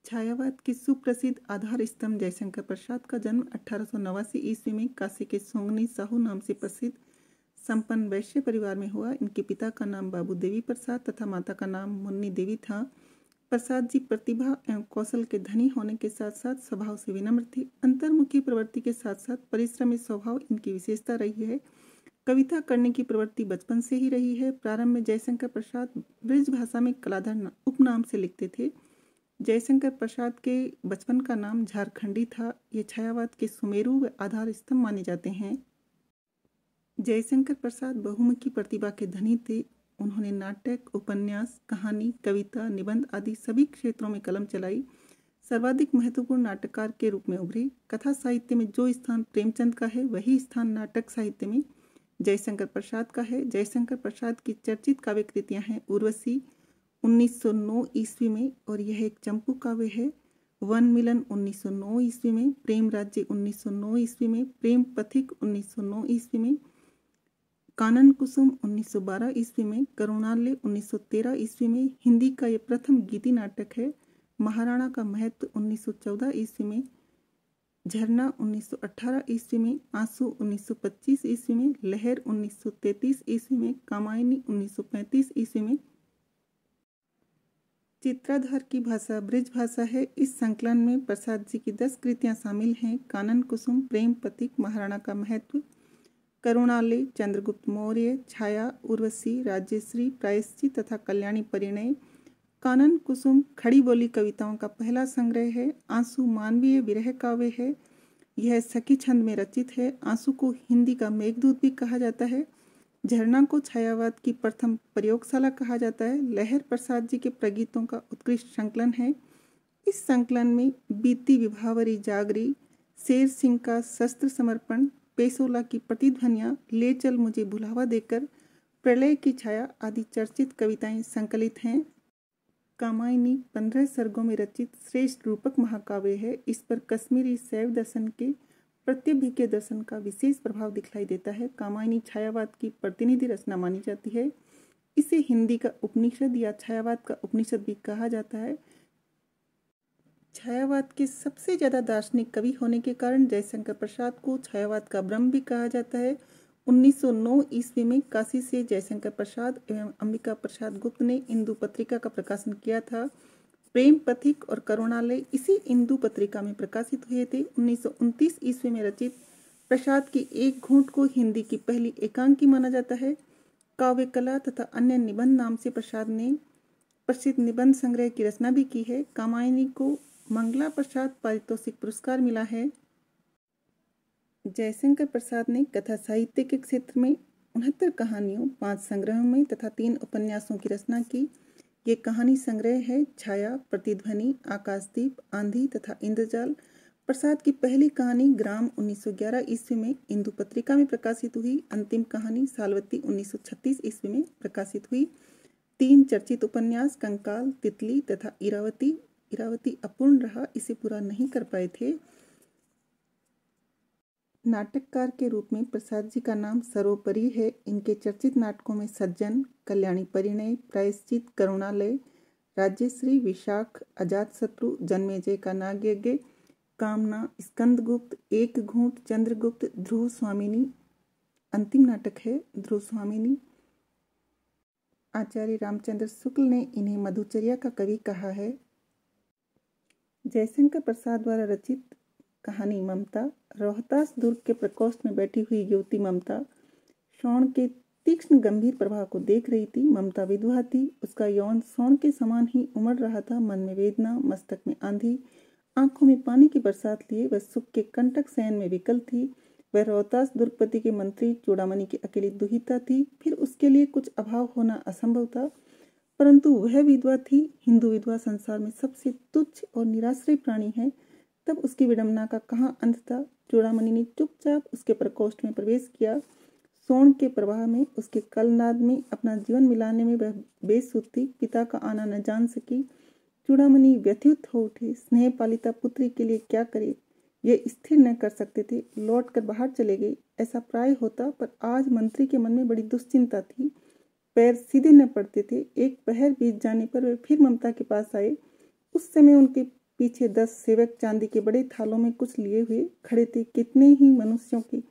छायावाद के सुप्रसिद्ध आधार स्तंभ जयशंकर प्रसाद का जन्म 1889 ईस्वी में काशी के सोंगनी साहू नाम से प्रसिद्ध संपन्न वैश्य परिवार में हुआ। इनके पिता का नाम बाबू देवी प्रसाद तथा माता का नाम मुन्नी देवी था। प्रसाद जी प्रतिभा एवं कौशल के धनी होने के साथ साथ स्वभाव से विनम्र थे। अंतर्मुखी प्रवृत्ति के साथ साथ परिश्रमी स्वभाव इनकी विशेषता रही है। कविता करने की प्रवृत्ति बचपन से ही रही है। प्रारंभ में जयशंकर प्रसाद ब्रज भाषा में कलाधर उपनाम से लिखते थे। जयशंकर प्रसाद के बचपन का नाम झारखंडी था। ये छायावाद के सुमेरु व आधार स्तंभ माने जाते हैं। जयशंकर प्रसाद बहुमुखी प्रतिभा के धनी थे। उन्होंने नाटक, उपन्यास, कहानी, कविता, निबंध आदि सभी क्षेत्रों में कलम चलाई। सर्वाधिक महत्वपूर्ण नाटककार के रूप में उभरे। कथा साहित्य में जो स्थान प्रेमचंद का है वही स्थान नाटक साहित्य में जयशंकर प्रसाद का है। जयशंकर प्रसाद की चर्चित काव्य कृतियाँ हैं उर्वशी 1909 ईस्वी में और यह एक चंपू काव्य है। वन मिलन 1909 ईस्वी में, प्रेम राज्य 1909 ईस्वी में, प्रेम पथिक 1909 ईस्वी में, कानन कुसुम 1912 ईस्वी में, करुणालय 1913 ईस्वी में। हिंदी का यह प्रथम गीति नाटक है। महाराणा का महत्व 1914 ईस्वी में, झरना 1918 ईस्वी में, आंसू 1925 ईस्वी में, लहर 1933 ईस्वी में, कामायनी 1935 ईस्वी में। चित्राधार की भाषा ब्रज भाषा है। इस संकलन में प्रसाद जी की 10 कृतियां शामिल हैं। कानन कुसुम, प्रेम पथिक, महाराणा का महत्व, करुणालय, चंद्रगुप्त मौर्य, छाया, उर्वशी, राज्यश्री, प्रायश्चित तथा कल्याणी परिणय। कानन कुसुम खड़ी बोली कविताओं का पहला संग्रह है। आंसू मानवीय विरह काव्य है। यह सखी छंद में रचित है। आंसू को हिंदी का मेघदूत भी कहा जाता है। झरना को छायावाद की प्रथम प्रयोगशाला कहा जाता है। लहर प्रसाद जी के प्रगीतों का उत्कृष्ट संकलन है। इस संकलन में बीती विभावरी जागरी, शेर सिंह का शस्त्र समर्पण, पेशोला की प्रतिध्वनियाँ, ले चल मुझे बुलावा देकर, प्रलय की छाया आदि चर्चित कविताएं संकलित हैं। कामायनी 15 सर्गों में रचित श्रेष्ठ रूपक महाकाव्य है। इस पर कश्मीरी शैव दर्शन के प्रत्यभिज्ञ दर्शन का विशेष प्रभाव दिखलाई देता है। कामायनी छायावाद की प्रतिनिधि रचना मानी जाती है। इसे हिंदी का उपनिषद या छायावाद का उपनिषद भी कहा जाता है। छायावाद के सबसे ज़्यादा दार्शनिक कवि होने के कारण जयशंकर प्रसाद को छायावाद का ब्रह्म भी कहा जाता है। 1909 ईस्वी में काशी से जयशंकर प्रसाद एवं अंबिका प्रसाद गुप्त ने इंदु पत्रिका का प्रकाशन किया था। प्रेम पथिक और करुणालय इसी इंदु पत्रिका में प्रकाशित हुए थे। 1929 ईस्वी में रचित प्रसाद की एक घूंट को हिंदी की पहली एकांकी माना जाता है। काव्य कला तथा अन्य निबंध नाम से प्रसाद ने प्रसिद्ध निबंध संग्रह की रचना भी की है। कामायनी को मंगला प्रसाद पारितोषिक पुरस्कार मिला है। जयशंकर प्रसाद ने कथा साहित्य के क्षेत्र में 69 कहानियों, 5 संग्रहों में तथा 3 उपन्यासों की रचना की। ये कहानी संग्रह है छाया, प्रतिध्वनि, आकाशदीप, आंधी तथा इंद्रजाल। प्रसाद की पहली कहानी ग्राम 1911 ईस्वी में इंदु पत्रिका में प्रकाशित हुई। अंतिम कहानी सालवती 1936 ईस्वी में प्रकाशित हुई। 3 चर्चित उपन्यास कंकाल, तितली तथा इरावती अपूर्ण रहा, इसे पूरा नहीं कर पाए थे। नाटककार के रूप में प्रसाद जी का नाम सर्वोपरि है। इनके चर्चित नाटकों में सज्जन, कल्याणी परिणय, प्रायश्चित, करुणालय, राज्यश्री, विशाख, अजातशत्रु, जन्मेजय का नागयज्ञ, कामना, स्कंदगुप्त, एक घूंट, चंद्रगुप्त, ध्रुव स्वामिनी अंतिम नाटक है ध्रुव स्वामिनी। आचार्य रामचंद्र शुक्ल ने इन्हें मधुचर्या का कवि कहा है। जयशंकर प्रसाद द्वारा रचित कहानी ममता। रोहतास दुर्ग के प्रकोष्ठ में बैठी हुई युवती ममता शौण के तीक्ष्ण गंभीर प्रभाव को देख रही थी। ममता विधवा थी। उसका यौन शौण के समान ही उमड़ रहा था। मन में वेदना, मस्तक में आंधी, आंखों में पानी की बरसात लिए वह सुख के कंटक शयन में विकल थी। वह रोहतास दुर्गपति के मंत्री चूड़ामणि की अकेली दुहिता थी। फिर उसके लिए कुछ अभाव होना असंभव था, परंतु वह विधवा थी। हिंदू विधवा संसार में सबसे तुच्छ और निराश्रय प्राणी है। तब उसकी विडंबना का कहाँ अंत था। चूड़ामणि ने चुपचाप उसके प्रकोष्ठ में प्रवेश किया। सोन के प्रवाह में, उसके कलनाद में अपना जीवन मिलाने में वह बेसुध थी। पिता का आना न जान सकी। चूड़ामणि व्यथित हो उठे। स्नेह पालिता पुत्री के लिए क्या करे, ये स्थिर न कर सकते थे। लौट कर बाहर चले गए। ऐसा प्राय होता, पर आज मंत्री के मन में बड़ी दुश्चिंता थी। पैर सीधे न पड़ते थे। एक पहर बीत जाने पर वे फिर ममता के पास आए। उस समय उनके पीछे 10 सेवक चांदी के बड़े थालों में कुछ लिए हुए खड़े थे। कितने ही मनुष्यों के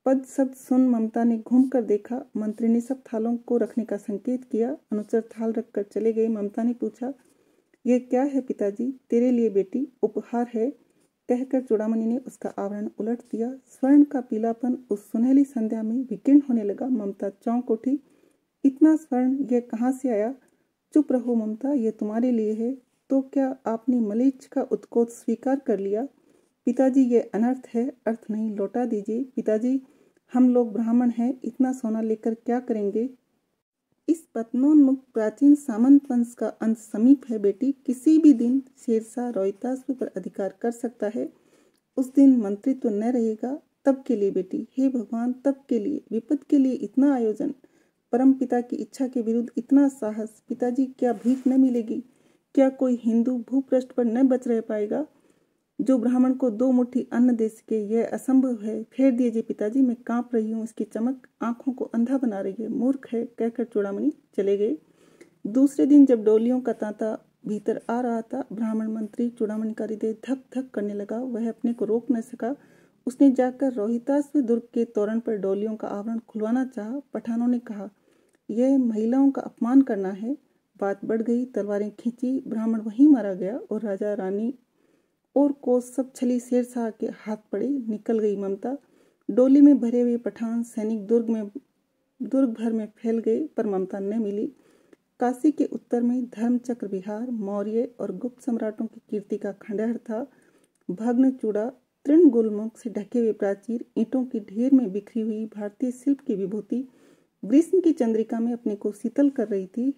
पद शब्द सुन ममता ने घूम कर देखा। मंत्री ने सब थालों को रखने का संकेत किया। अनुचर थाल रखकर चले गए। ममता ने पूछा, यह क्या है पिताजी? तेरे लिए बेटी, उपहार है, कहकर चूड़ामणि ने उसका आवरण उलट दिया। स्वर्ण का पीलापन उस सुनहली संध्या में विकीर्ण होने लगा। ममता चौंक उठी। इतना स्वर्ण, यह कहाँ से आया? चुप रहो ममता, यह तुम्हारे लिए है। तो क्या आपने मलेच्छ का उत्कोच स्वीकार कर लिया? पिताजी, यह अनर्थ है, अर्थ नहीं, लौटा दीजिए। पिताजी, हम लोग ब्राह्मण हैं, इतना सोना लेकर क्या करेंगे? इस पतनोन्मुख प्राचीन सामंत वंश का अंत समीप है बेटी। किसी भी दिन शेरशाह रोहिताश्व पर अधिकार कर सकता है। उस दिन मंत्रित्व न रहेगा। तब के लिए बेटी, हे भगवान, तब के लिए, विपद के लिए इतना आयोजन, परम पिता की इच्छा के विरुद्ध इतना साहस। पिताजी, क्या भीख न मिलेगी? क्या कोई हिंदू भूपृष्ठ पर न बच रह पाएगा जो ब्राह्मण को 2 मुट्ठी अन्न दे सके? यह असंभव है। फेर दीजिए पिताजी, मैं कांप रही हूँ। इसकी चमक आंखों को अंधा बना रही है। मूर्ख है, कहकर चूड़ामणि चले गए। दूसरे दिन जब डोलियों का तांता भीतर आ रहा था, ब्राह्मण मंत्री चूड़ामणि का हृदय धक धक करने लगा। वह अपने को रोक न सका। उसने जाकर रोहिताश्व दुर्ग के तोरण पर डोलियों का आवरण खुलवाना चाहा। पठानों ने कहा, यह महिलाओं का अपमान करना है। बात बढ़ गई। तलवारें खींची। ब्राह्मण वहीं मारा गया और राजा रानी और कोच सब छली शेरशाह के हाथ पड़े। निकल गई ममता। डोली में भरे हुए पठान सैनिक दुर्ग भर में फैल गए, पर ममता न मिली। काशी के उत्तर में धर्मचक्र विहार, मौर्य और गुप्त सम्राटों की कीर्ति का खंडहर था। भग्न चूड़ा, तृण गुलमुख से ढके हुए प्राचीर, ईंटों की ढेर में बिखरी हुई भारतीय शिल्प की विभूति ग्रीष्म की चंद्रिका में अपने को शीतल कर रही थी।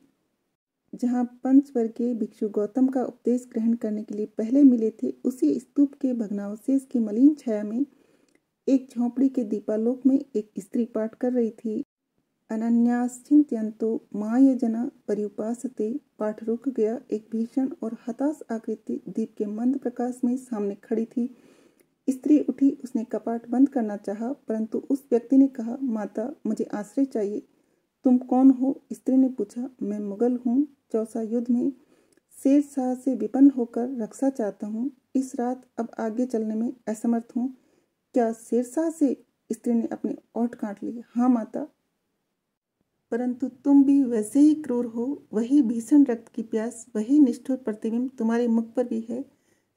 जहाँ पंचवर्गीय भिक्षु गौतम का उपदेश ग्रहण करने के लिए पहले मिले थे, उसी स्तूप के भग्नावशेष की मलिन छाया में एक झोंपड़ी के दीपालोक में एक स्त्री पाठ कर रही थी। अनन्याश्चिंतयन्तो मायजना पर्युपासते। पाठ रुक गया। एक भीषण और हताश आकृति दीप के मंद प्रकाश में सामने खड़ी थी। स्त्री उठी। उसने कपाट बंद करना चाहा, परंतु उस व्यक्ति ने कहा, माता, मुझे आश्रय चाहिए। तुम कौन हो? स्त्री ने पूछा। मैं मुगल हूँ। चौसा युद्ध में शेरशाह से विपन्न होकर रक्षा चाहता हूँ। इस रात अब आगे चलने में असमर्थ हूँ। क्या शेरशाह से? स्त्री ने अपने ओठ काट लिए। हाँ माता, परंतु तुम भी वैसे ही क्रूर हो। वही भीषण रक्त की प्यास, वही निष्ठुर प्रतिबिंब तुम्हारे मुख पर भी है।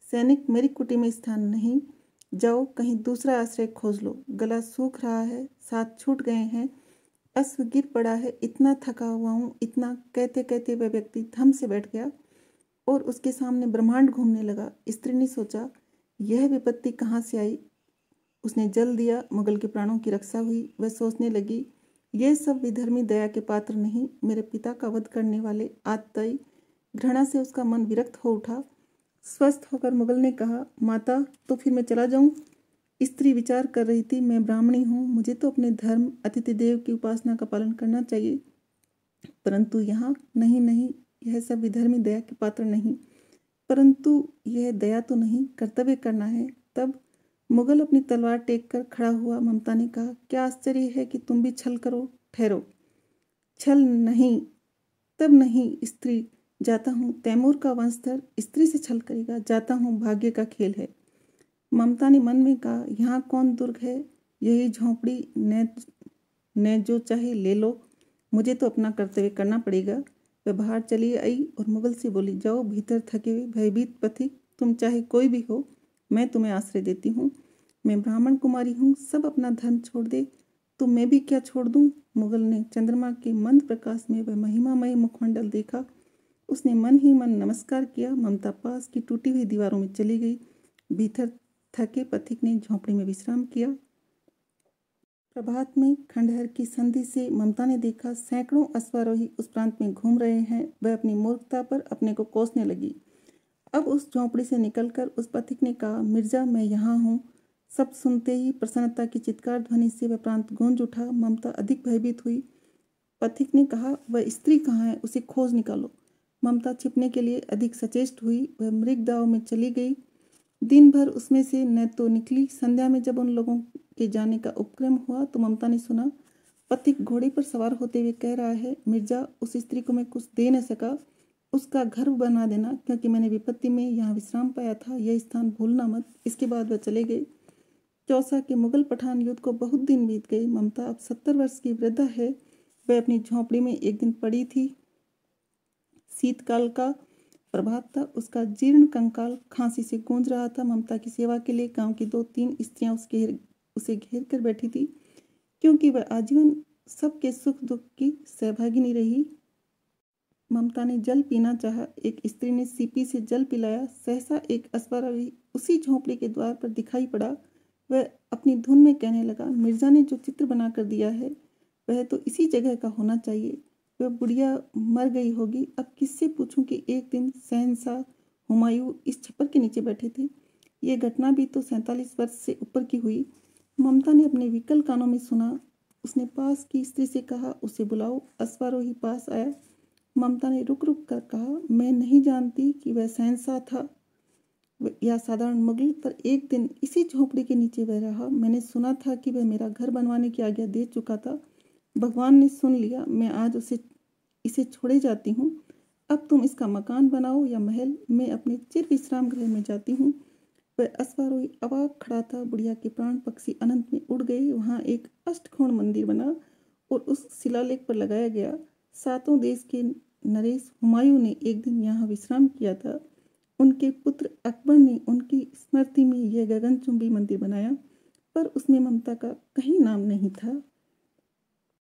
सैनिक, मेरी कुटी में स्थान नहीं। जाओ, कहीं दूसरा आश्रय खोज लो। गला सूख रहा है, साथ छूट गए हैं, अश्व गिर पड़ा है, इतना थका हुआ हूँ, इतना। कहते कहते वह व्यक्ति थम से बैठ गया और उसके सामने ब्रह्मांड घूमने लगा। स्त्री ने सोचा, यह विपत्ति कहाँ से आई? उसने जल दिया, मुगल के प्राणों की रक्षा हुई। वह सोचने लगी, यह सब विधर्मी दया के पात्र नहीं, मेरे पिता का वध करने वाले आतताई। घृणा से उसका मन विरक्त हो उठा। स्वस्थ होकर मुगल ने कहा, माता, तो फिर मैं चला जाऊं? स्त्री विचार कर रही थी, मैं ब्राह्मणी हूँ, मुझे तो अपने धर्म अतिथि देव की उपासना का पालन करना चाहिए, परंतु यहाँ नहीं नहीं, यह सब विधर्मी दया के पात्र नहीं। परंतु यह दया तो नहीं, कर्तव्य करना है। तब मुगल अपनी तलवार टेक कर खड़ा हुआ। ममता ने कहा, क्या आश्चर्य है कि तुम भी छल करो। ठहरो। छल नहीं, तब नहीं। स्त्री, जाता हूँ। तैमूर का वंशधर स्त्री से छल करेगा? जाता हूँ, भाग्य का खेल है। ममता ने मन में कहा, यहाँ कौन दुर्ग है? यही झोंपड़ी, न जो चाहे ले लो, मुझे तो अपना कर्तव्य करना पड़ेगा। वह बाहर चली आई और मुगल से बोली, जाओ भीतर, थके हुए भयभीत पथिक, तुम चाहे कोई भी हो, मैं तुम्हें आश्रय देती हूँ। मैं ब्राह्मण कुमारी हूँ, सब अपना धर्म छोड़ दे तो मैं भी क्या छोड़ दूँ? मुगल ने चंद्रमा के मंद प्रकाश में वह महिमामय मुखमंडल देखा। उसने मन ही मन नमस्कार किया। ममता पास की टूटी हुई दीवारों में चली गई। भीतर थके पथिक ने झोंपड़ी में विश्राम किया। प्रभात में खंडहर की संधि से ममता ने देखा, सैकड़ों अश्वारोही उस प्रांत में घूम रहे हैं। वह अपनी मूर्खता पर अपने को कोसने लगी। अब उस झोंपड़ी से निकलकर उस पथिक ने कहा, मिर्जा, मैं यहाँ हूँ। सब सुनते ही प्रसन्नता की चित्कार ध्वनि से वह प्रांत गूंज उठा। ममता अधिक भयभीत हुई। पथिक ने कहा, वह स्त्री कहाँ है? उसे खोज निकालो। ममता छिपने के लिए अधिक सचेष्ट हुई। वह मृगदाव में चली गई। दिन भर उसमें से न तो निकली। संध्या में जब उन लोगों के जाने का उपक्रम हुआ तो ममता ने सुना, पथिक घोड़े पर सवार होते हुए कह रहा है, मिर्जा, उस स्त्री को मैं कुछ दे न सका, उसका घर बना देना, क्योंकि मैंने विपत्ति में यहाँ विश्राम पाया था, यह स्थान भूलना मत। इसके बाद वह चले गए। चौसा के मुगल पठान युद्ध को बहुत दिन बीत गए। ममता अब 70 वर्ष की वृद्धा है। वह अपनी झोंपड़ी में एक दिन पड़ी थी। शीतकाल का प्रभात था। उसका जीर्ण कंकाल खांसी से गूंज रहा था। ममता की सेवा के लिए गांव की 2-3 स्त्रियां उसे घेर कर बैठी थी, क्योंकि वह आजीवन सबके सुख दुख की सहभागिनी रही। ममता ने जल पीना चाहा। एक स्त्री ने सीपी से जल पिलाया। सहसा एक अश्वारोही उसी झोंपड़ी के द्वार पर दिखाई पड़ा। वह अपनी धुन में कहने लगा, मिर्जा ने जो चित्र बना कर दिया है वह तो इसी जगह का होना चाहिए। वह बुढ़िया मर गई होगी। अब किससे पूछूं कि एक दिन शहंशाह हुमायूं इस छप्पर के नीचे बैठे थे। ये घटना भी तो 47 वर्ष से ऊपर की हुई। ममता ने अपने विकल कानों में सुना। उसने पास की स्त्री से कहा, उसे बुलाओ। अश्वारोही पास आया। ममता ने रुक रुक कर कहा, मैं नहीं जानती कि वह शहंशाह था या साधारण मुगल, पर एक दिन इसी झोंपड़ी के नीचे वह रहा। मैंने सुना था कि वह मेरा घर बनवाने की आज्ञा दे चुका था। भगवान ने सुन लिया। मैं आज इसे छोड़े जाती हूँ। अब तुम इसका मकान बनाओ या महल। मैं अपने चिर विश्राम गृह में जाती हूँ। वह अश्वारोही अवाक खड़ा था। बुढ़िया के प्राण पक्षी अनंत में उड़ गए। वहाँ एक अष्टकोण मंदिर बना और उस शिलालेख पर लगाया गया, 7 देश के नरेश हुमायूं ने एक दिन यहाँ विश्राम किया था। उनके पुत्र अकबर ने उनकी स्मृति में यह गगनचुंबी मंदिर बनाया, पर उसमें ममता का कहीं नाम नहीं था।